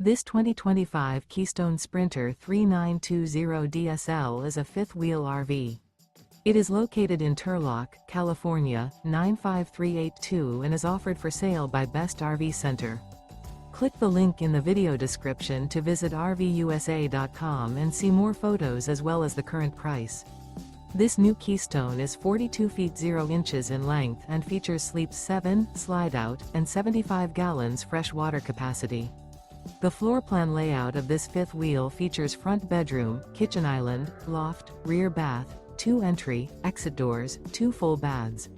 This 2025 Keystone Sprinter 3920 DSL is a fifth-wheel RV. It is located in Turlock, California, 95382 and is offered for sale by Best RV Center. Click the link in the video description to visit RVUSA.com and see more photos as well as the current price. This new Keystone is 42 feet 0 inches in length and features sleeps 7, slide-out, and 75 gallons fresh water capacity. The floor plan layout of this fifth wheel features front bedroom, kitchen island, loft, rear bath, 2 entry, exit doors, 2 full baths.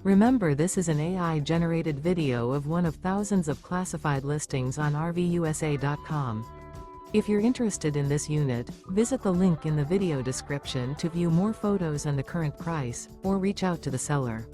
Remember, this is an AI-generated video of one of thousands of classified listings on RVUSA.com. If you're interested in this unit, visit the link in the video description to view more photos and the current price, or reach out to the seller.